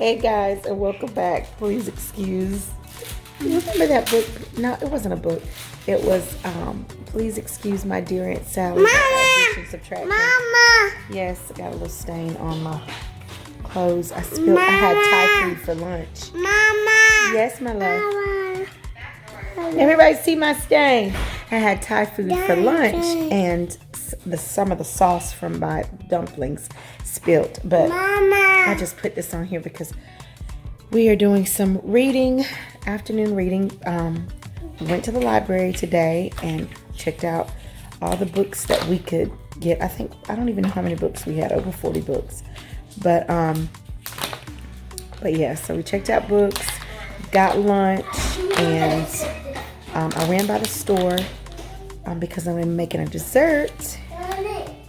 Hey guys, and welcome back. Please excuse. You remember that book? No, it wasn't a book. It was Please Excuse My Dear Aunt Sally. Mama! Subtraction. Mama! Yes, I got a little stain on my clothes. I spilled. I had Thai food for lunch. Mama! Yes, my love. Mama! Everybody see my stain. I had Thai food for lunch, and some of the sauce from my dumplings spilled. But Mama! I just put this on here because we are doing some reading, afternoon reading. We went to the library today and checked out all the books that we could get. I don't even know how many books we had, over 40 books. But yeah, so we checked out books, got lunch, and I ran by the store because I'm making a dessert.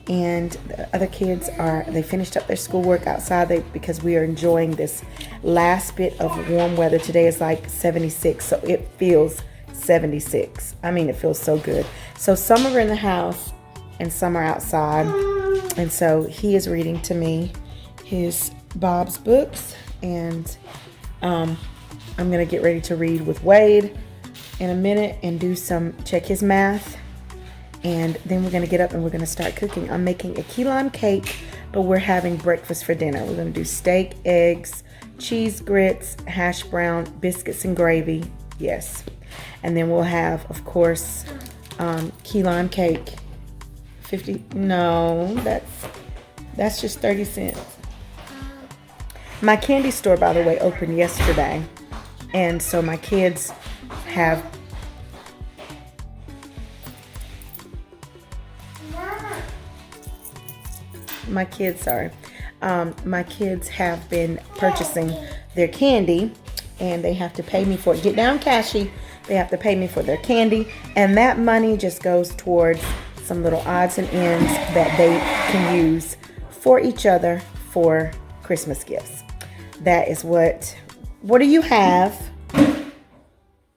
And the other kids they finished up their schoolwork outside because we are enjoying this last bit of warm weather. Today is like 76, so it feels 76. I mean, it feels so good. So some are in the house and some are outside. And so he is reading to me his Bob's books, and I'm gonna get ready to read with Wade in a minute and check his math. And then we're going to get up and we're going to start cooking. I'm making a key lime cake, but we're having breakfast for dinner. We're going to do steak, eggs, cheese grits, hash brown, biscuits and gravy. Yes. And then we'll have, of course, key lime cake. No, that's just 30 cents. My candy store, by the way, opened yesterday. And so my kids have my kids have been purchasing their candy, and they have to pay me for it. Get down, Cashy. They have to pay me for their candy, and that money just goes towards some little odds and ends that they can use for each other for Christmas gifts. That is what do you have?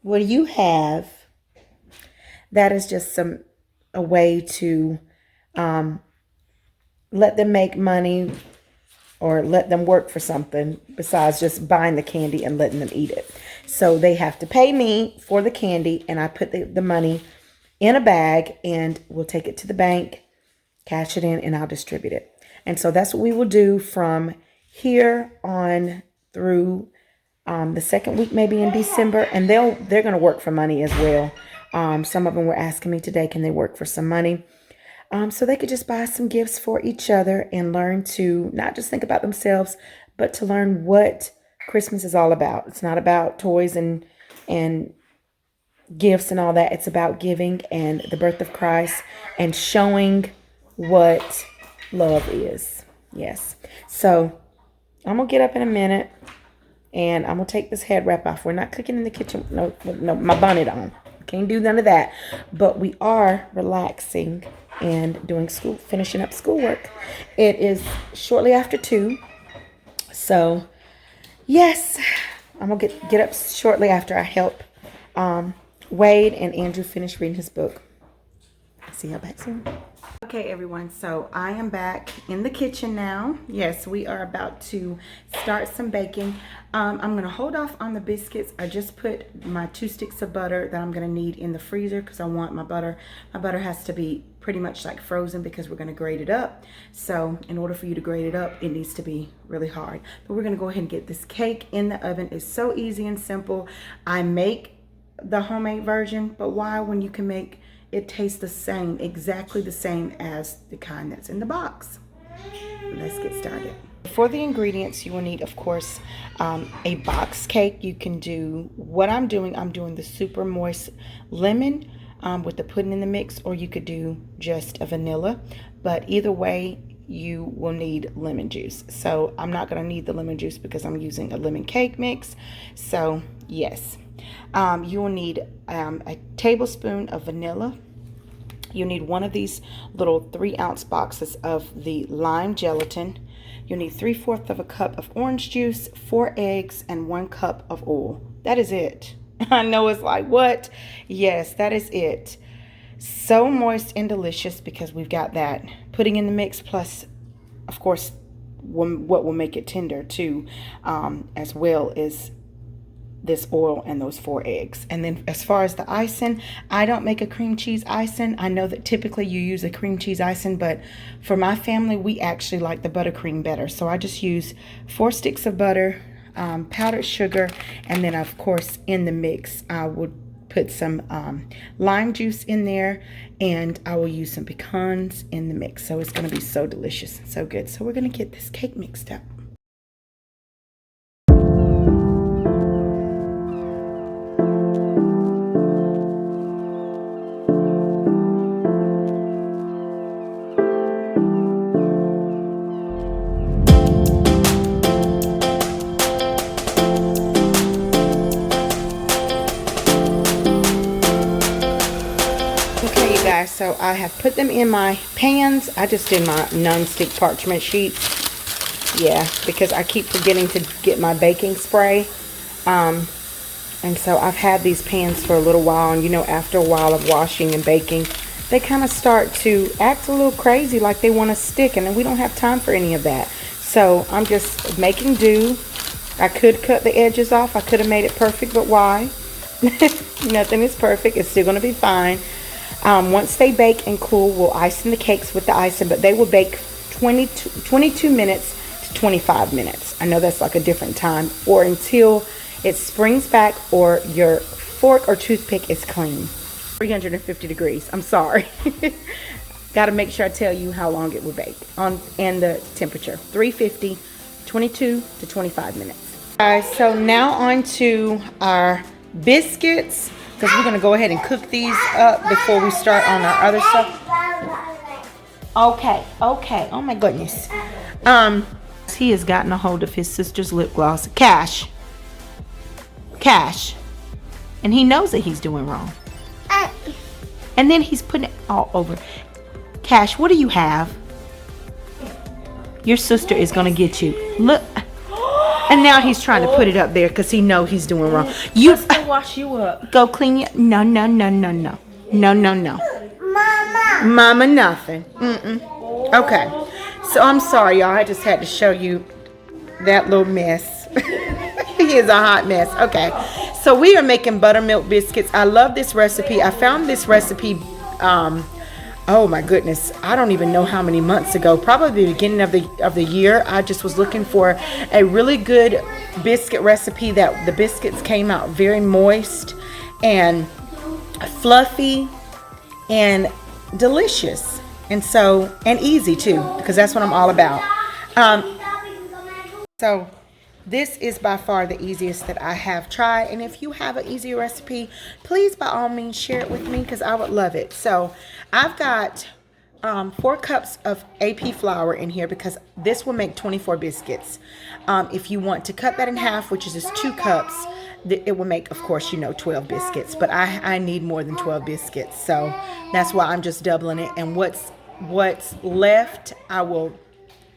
What do you have? That is just a way to let them make money or let them work for something besides just buying the candy and letting them eat it. So they have to pay me for the candy, and I put the money in a bag, and we'll take it to the bank, cash it in, and I'll distribute it. And so that's what we will do from here on through the second week, maybe in December. And they're going to work for money as well. Some of them were asking me today, can they work for some money? So they could just buy some gifts for each other and learn to not just think about themselves, but to learn what Christmas is all about. It's not about toys and gifts and all that. It's about giving and the birth of Christ and showing what love is. Yes. So I'm going to get up in a minute and I'm going to take this head wrap off. We're not cooking in the kitchen. No, my bonnet on. Can't do none of that. But we are relaxing and finishing up schoolwork. It is shortly after 2. So, yes, I'm going to get up shortly after I help Wade and Andrew finish reading his book. See y'all back soon. Okay, everyone, so I am back in the kitchen now. Yes, we are about to start some baking. I'm going to hold off on the biscuits. I just put my 2 sticks of butter that I'm going to need in the freezer because I want my butter. My butter has to be pretty much like frozen because we're going to grate it up. So in order for you to grate it up, it needs to be really hard. But we're going to go ahead and get this cake in the oven. It's so easy and simple. I make the homemade version, but why when you can make it tastes the same, exactly the same as the kind that's in the box? Let's get started. For the ingredients, you will need, of course, a box cake. You can do what I'm doing. I'm doing the super moist lemon with the pudding in the mix, or you could do just a vanilla. But either way, you will need lemon juice. So I'm not going to need the lemon juice because I'm using a lemon cake mix. So yes. You will need a tablespoon of vanilla. You need one of these little 3-ounce boxes of the lime gelatin. You'll need 3/4 of a cup of orange juice, 4 eggs, and 1 cup of oil. That is it. I know it's like, what? Yes, that is it. So moist and delicious because we've got that pudding in the mix plus, of course, what will make it tender too, as well as this oil and those 4 eggs. And then as far as the icing, I don't make a cream cheese icing. I know that typically you use a cream cheese icing, but for my family, we actually like the buttercream better. So I just use 4 sticks of butter, powdered sugar, and then of course in the mix I would put some lime juice in there, and I will use some pecans in the mix. So it's going to be so delicious and so good. So we're going to get this cake mixed up. Guys, so I have put them in my pans. I just did my non-stick parchment sheet, yeah, because I keep forgetting to get my baking spray, and so I've had these pans for a little while, and you know, after a while of washing and baking, they kind of start to act a little crazy, like they want to stick, and we don't have time for any of that. So I'm just making do. I could cut the edges off. I could have made it perfect, but why? Nothing is perfect. It's still going to be fine. Once they bake and cool, we'll ice the cakes with the icing, but they will bake 22 minutes to 25 minutes. I know that's like a different time, or until it springs back or your fork or toothpick is clean. 350 degrees. I'm sorry. Got to make sure I tell you how long it will bake and the temperature. 350, 22 to 25 minutes. Guys, so now on to our biscuits, because we're going to go ahead and cook these up before we start on our other stuff. Okay. Oh my goodness. He has gotten a hold of his sister's lip gloss. Cash. And he knows that he's doing wrong. And then he's putting it all over. Cash, what do you have? Your sister is going to get you. Look. And now he's trying to put it up there because he knows he's doing wrong. You Wash you up. go clean your. No. Mama, nothing. Okay. So I'm sorry, y'all. I just had to show you that little mess. He is a hot mess. Okay. So we are making buttermilk biscuits. I love this recipe. I found this recipe. Oh my goodness, I don't even know how many months ago, probably the beginning of the year. I just was looking for a really good biscuit recipe that the biscuits came out very moist and fluffy and delicious, and easy too, because that's what I'm all about. So this is by far the easiest that I have tried, and if you have an easier recipe, please by all means share it with me, because I would love it. So I've got 4 cups of AP flour in here, because this will make 24 biscuits. If you want to cut that in half, which is just 2 cups, it will make, of course, 12 biscuits, but I need more than 12 biscuits, so that's why I'm just doubling it. And what's left, I will,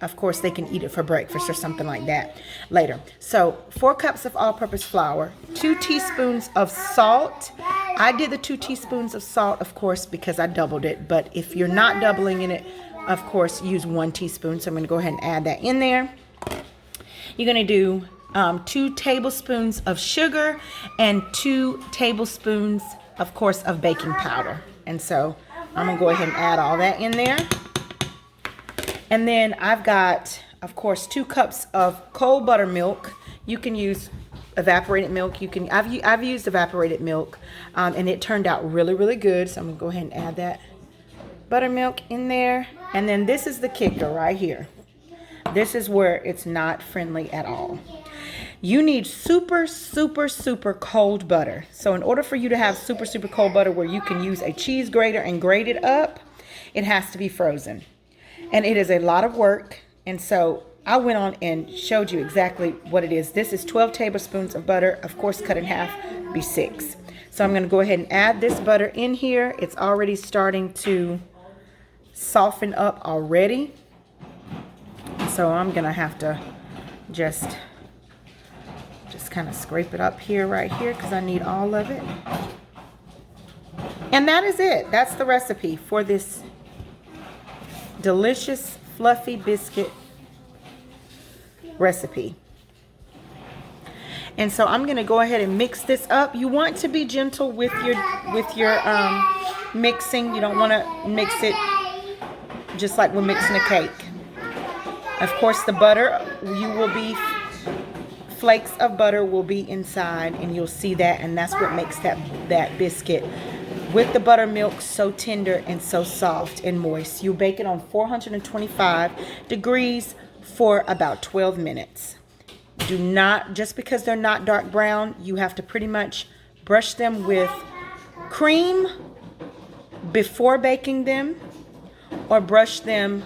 of course, they can eat it for breakfast or something like that later. So 4 cups of all-purpose flour, 2 teaspoons of salt. I did the 2 teaspoons of salt, of course, because I doubled it. But if you're not doubling in it, of course, use 1 teaspoon. So I'm going to go ahead and add that in there. You're going to do 2 tablespoons of sugar and 2 tablespoons, of course, of baking powder. And so I'm going to go ahead and add all that in there. And then I've got, of course, 2 cups of cold buttermilk. You can use evaporated milk. I've used evaporated milk, and it turned out really, really good. So I'm gonna go ahead and add that buttermilk in there. And then this is the kicker right here. This is where it's not friendly at all. You need super, super, super cold butter. So in order for you to have super, super cold butter where you can use a cheese grater and grate it up, it has to be frozen. And it is a lot of work, and so I went on and showed you exactly what it is. This is 12 tablespoons of butter, of course cut in half, be 6. So I'm going to go ahead and add this butter in here. It's already starting to soften up already. So I'm going to have to just kind of scrape it up here, right here, because I need all of it. And that is it. That's the recipe for this delicious fluffy biscuit recipe. And so I'm gonna go ahead and mix this up. You want to be gentle with your mixing. You don't want to mix it just like we're mixing a cake. Of course, the butter, flakes of butter will be inside, and you'll see that, and that's what makes that biscuit with the buttermilk so tender and so soft and moist. You bake it on 425 degrees for about 12 minutes. Do not, just because they're not dark brown, you have to pretty much brush them with cream before baking them, or brush them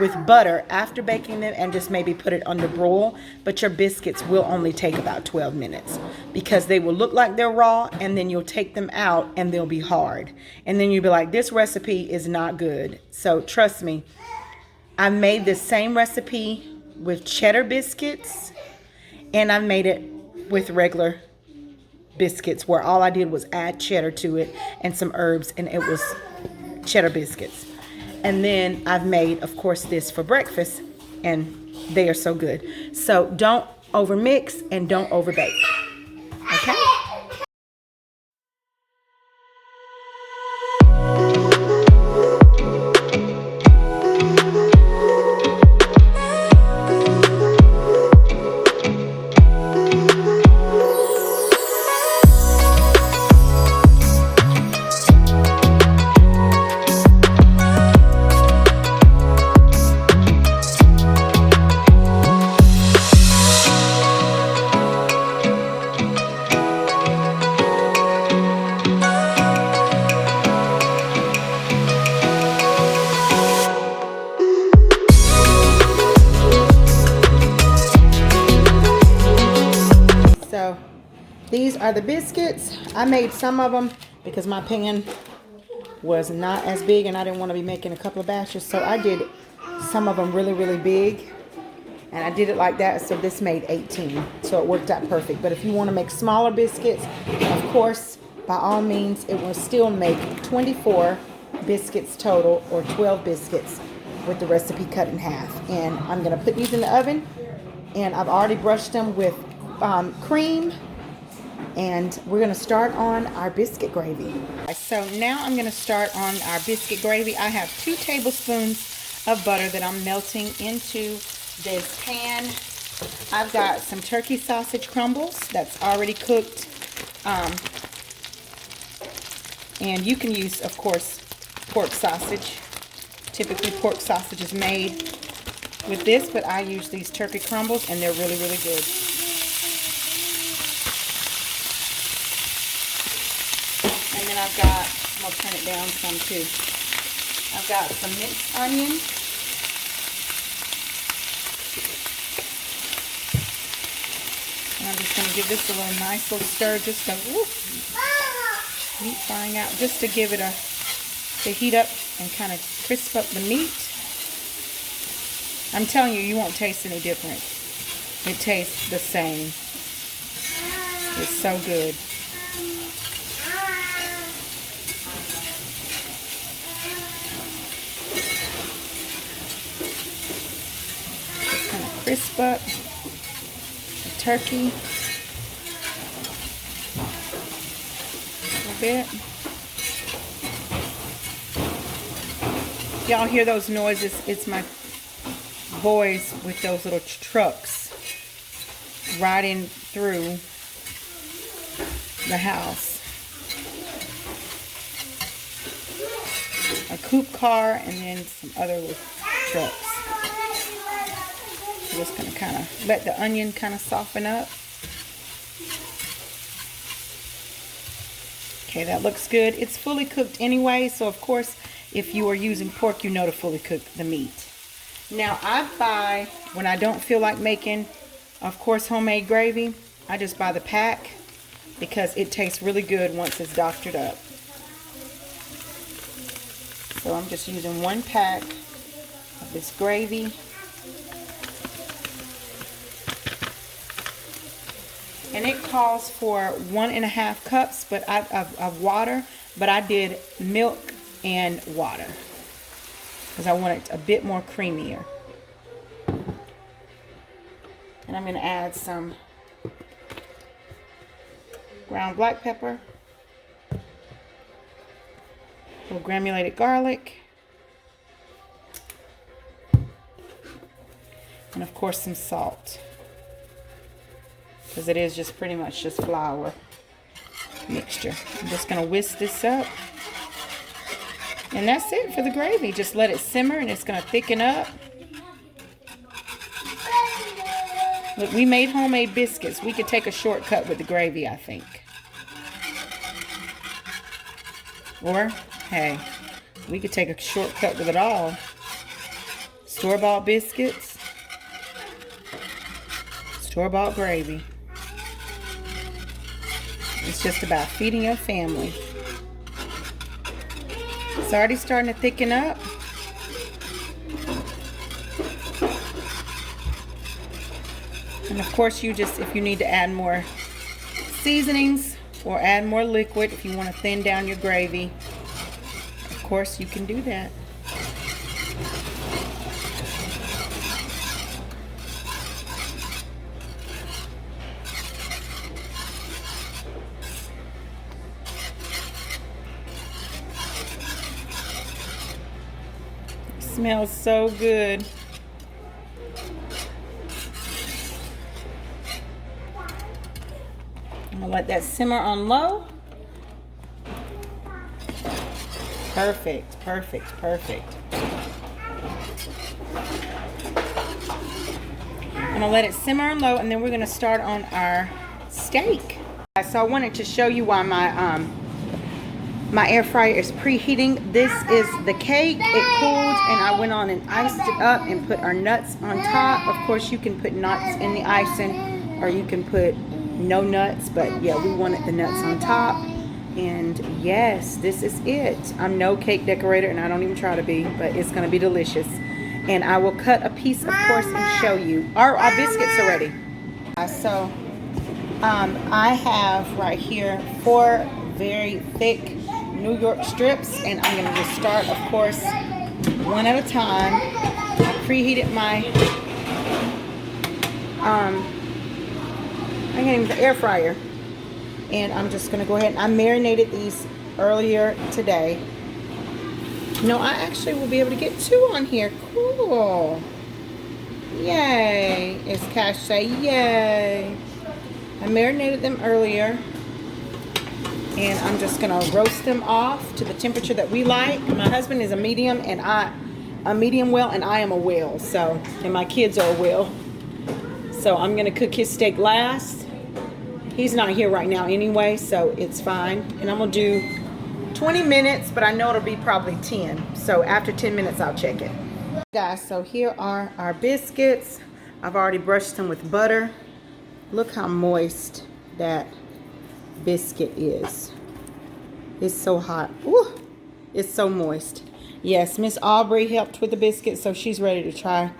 with butter after baking them and just maybe put it under broil. But your biscuits will only take about 12 minutes because they will look like they're raw, and then you'll take them out and they'll be hard. And then you'll be like, this recipe is not good. So trust me, I made this same recipe with cheddar biscuits, and I made it with regular biscuits where all I did was add cheddar to it and some herbs, and it was cheddar biscuits. And then I've made, of course, this for breakfast, and they are so good. So don't overmix and don't overbake. Okay? So these are the biscuits. I made some of them because my pan was not as big and I didn't want to be making a couple of batches. So I did some of them really, really big. And I did it like that. So this made 18. So it worked out perfect. But if you want to make smaller biscuits, of course, by all means, it will still make 24 biscuits total, or 12 biscuits with the recipe cut in half. And I'm going to put these in the oven. And I've already brushed them with cream, and we're going to start on our biscuit gravy. So now I'm going to start on our biscuit gravy. I have 2 tablespoons of butter that I'm melting into this pan. I've got some turkey sausage crumbles that's already cooked, and you can use, of course, pork sausage. Typically pork sausage is made with this, but I use these turkey crumbles, and they're really, really good. And then I've got, I'm going to turn it down some too. I've got some minced onion. And I'm just going to give this a little nice little stir, just to, meat frying out, just to give it to heat up and kind of crisp up the meat. I'm telling you, you won't taste any different. It tastes the same. It's so good. Just kind of crisp up the turkey a little bit. Y'all hear those noises? It's my boys with those little trucks riding through the house. A coupe car and then some other little trucks. I'm just going to kind of let the onion kind of soften up. Okay, that looks good. It's fully cooked anyway, so of course, if you are using pork, you know to fully cook the meat. Now, I buy, when I don't feel like making, of course, homemade gravy, I just buy the pack because it tastes really good once it's doctored up. So I'm just using 1 pack of this gravy. And it calls for 1.5 cups of water, but I did milk and water because I want it a bit more creamier. And I'm going to add some ground black pepper, a little granulated garlic, and of course some salt, because it is just pretty much just flour mixture. I'm just going to whisk this up. And that's it for the gravy. Just let it simmer and it's going to thicken up. Look, we made homemade biscuits. We could take a shortcut with the gravy, I think. Or, hey, we could take a shortcut with it all. Store-bought biscuits. Store-bought gravy. It's just about feeding your family. It's already starting to thicken up. And of course, you just, if you need to add more seasonings or add more liquid, if you want to thin down your gravy, of course you can do that. Smells so good. I'm gonna let that simmer on low. Perfect, perfect, perfect. I'm gonna let it simmer on low, and then we're gonna start on our steak. So I wanted to show you why my air fryer is preheating. This is the cake. It cooled and I went on and iced it up and put our nuts on top. Of course, you can put nuts in the icing or you can put no nuts, but yeah, we wanted the nuts on top. And yes, this is it. I'm no cake decorator and I don't even try to be, but it's gonna be delicious. And I will cut a piece, of course, and show you. Our biscuits are ready. So I have right here 4 very thick New York strips, and I'm going to just start, of course, one at a time. I preheated my air fryer, and I'm just going to go ahead and I marinated these earlier today. No, I actually will be able to get 2 on here. Cool. Yay. As Cash say, yay. I marinated them earlier. And I'm just gonna roast them off to the temperature that we like. My husband is a medium and a medium well, and I am a well. So, and my kids are a well. So I'm gonna cook his steak last. He's not here right now anyway, so it's fine. And I'm gonna do 20 minutes, but I know it'll be probably 10. So after 10 minutes, I'll check it. Guys, so here are our biscuits. I've already brushed them with butter. Look how moist that biscuit is. It's so hot. Ooh, it's so moist. Yes, Miss Aubrey helped with the biscuit, so she's ready to try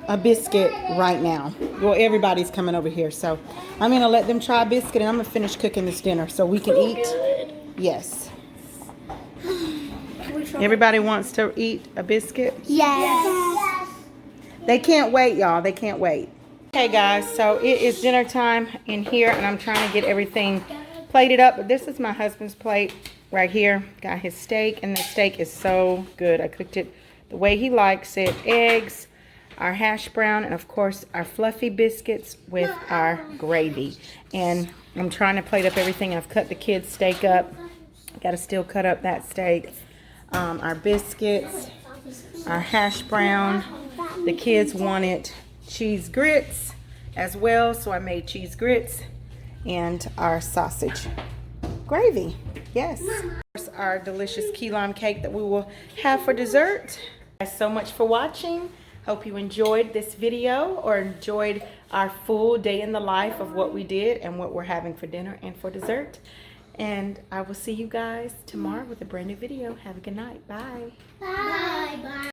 a biscuit right now. Well, everybody's coming over here, so I'm gonna let them try a biscuit, and I'm gonna finish cooking this dinner so we can eat. Yes. Everybody wants to eat a biscuit? Yes. They can't wait, y'all. They can't wait. Okay, guys, so it is dinner time in here, and I'm trying to get everything plated up. But this is my husband's plate right here. Got his steak, and the steak is so good. I cooked it the way he likes it. Eggs, our hash brown, and of course our fluffy biscuits with our gravy. And I'm trying to plate up everything. I've cut the kids' steak up. Got to still cut up that steak. Our biscuits, our hash brown. The kids wanted cheese grits as well, so I made cheese grits, and our sausage gravy. Yes. Our delicious key lime cake that we will have for dessert. Thanks so much for watching. Hope you enjoyed this video or enjoyed our full day in the life of what we did and what we're having for dinner and for dessert. And I will see you guys tomorrow with a brand new video. Have a good night. Bye. Bye. Bye.